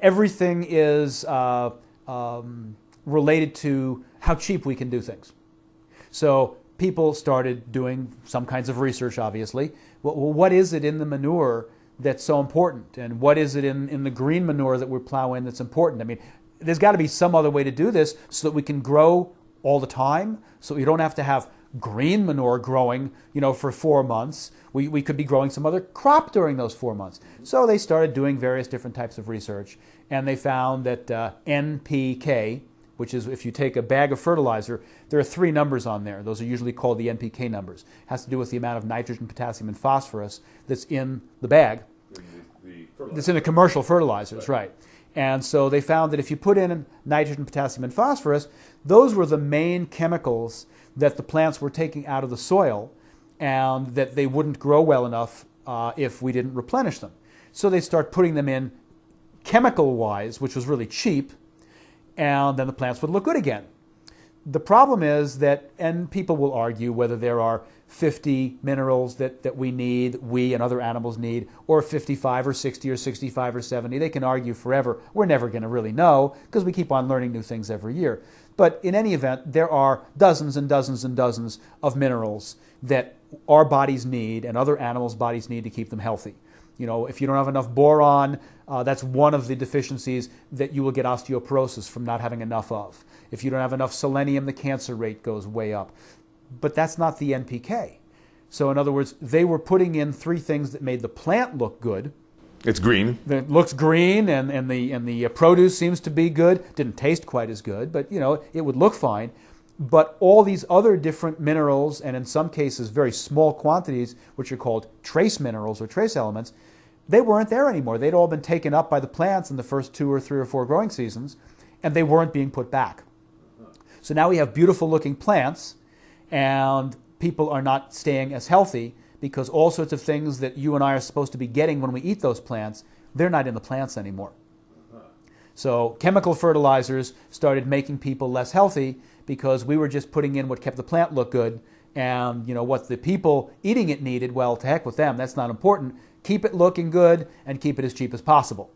everything is related to how cheap we can do things. So people started doing some kinds of research, obviously. Well, what is it in the manure that's so important? And what is it in the green manure that we're plowing that's important? I mean, there's got to be some other way to do this so that we can grow all the time, so we don't have to have green manure growing, for 4 months. We could be growing some other crop during those 4 months. So they started doing various different types of research, and they found that NPK, which is if you take a bag of fertilizer, there are 3 numbers on there. Those are usually called the NPK numbers. It has to do with the amount of nitrogen, potassium, and phosphorus that's in the bag. That's in the commercial fertilizers, right. And so they found that if you put in nitrogen, potassium, and phosphorus, those were the main chemicals that the plants were taking out of the soil, and that they wouldn't grow well enough if we didn't replenish them. So they start putting them in chemical-wise, which was really cheap, and then the plants would look good again. The problem is that, and people will argue whether there are 50 minerals that we and other animals need, or 55 or 60 or 65 or 70. They can argue forever. We're never going to really know because we keep on learning new things every year. But in any event, there are dozens and dozens and dozens of minerals that our bodies need and other animals' bodies need to keep them healthy. If you don't have enough boron, that's one of the deficiencies that you will get osteoporosis from not having enough of. If you don't have enough selenium, the cancer rate goes way up. But that's not the NPK. So in other words, they were putting in 3 things that made the plant look good. It's green. It looks green, and the produce seems to be good. Didn't taste quite as good, but it would look fine. But all these other different minerals, and in some cases very small quantities, which are called trace minerals or trace elements, they weren't there anymore. They'd all been taken up by the plants in the first 2 or 3 or 4 growing seasons, and they weren't being put back. So now we have beautiful looking plants, and people are not staying as healthy because all sorts of things that you and I are supposed to be getting when we eat those plants, they're not in the plants anymore. So chemical fertilizers started making people less healthy because we were just putting in what kept the plant look good, and what the people eating it needed, well, to heck with them, that's not important. Keep it looking good and keep it as cheap as possible.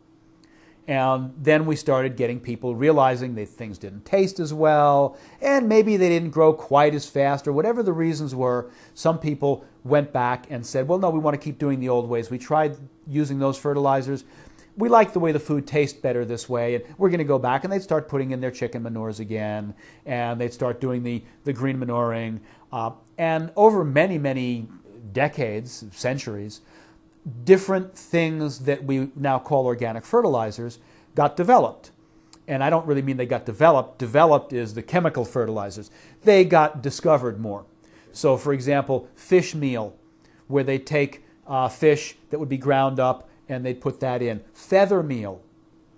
And then we started getting people realizing that things didn't taste as well, and maybe they didn't grow quite as fast, or whatever the reasons were. Some people went back and said, well, no, we want to keep doing the old ways. We tried using those fertilizers. We like the way the food tastes better this way, and we're going to go back. And they'd start putting in their chicken manures again, and they'd start doing the green manuring. And over many, many decades, centuries, different things that we now call organic fertilizers got developed. And I don't really mean they got developed. Developed is the chemical fertilizers. They got discovered more. So, for example, fish meal, where they take fish that would be ground up and they'd put that in. Feather meal.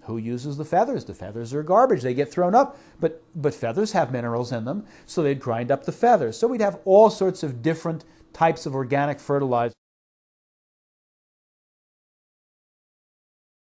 Who uses the feathers? The feathers are garbage. They get thrown up. But feathers have minerals in them, so they'd grind up the feathers. So we'd have all sorts of different types of organic fertilizers.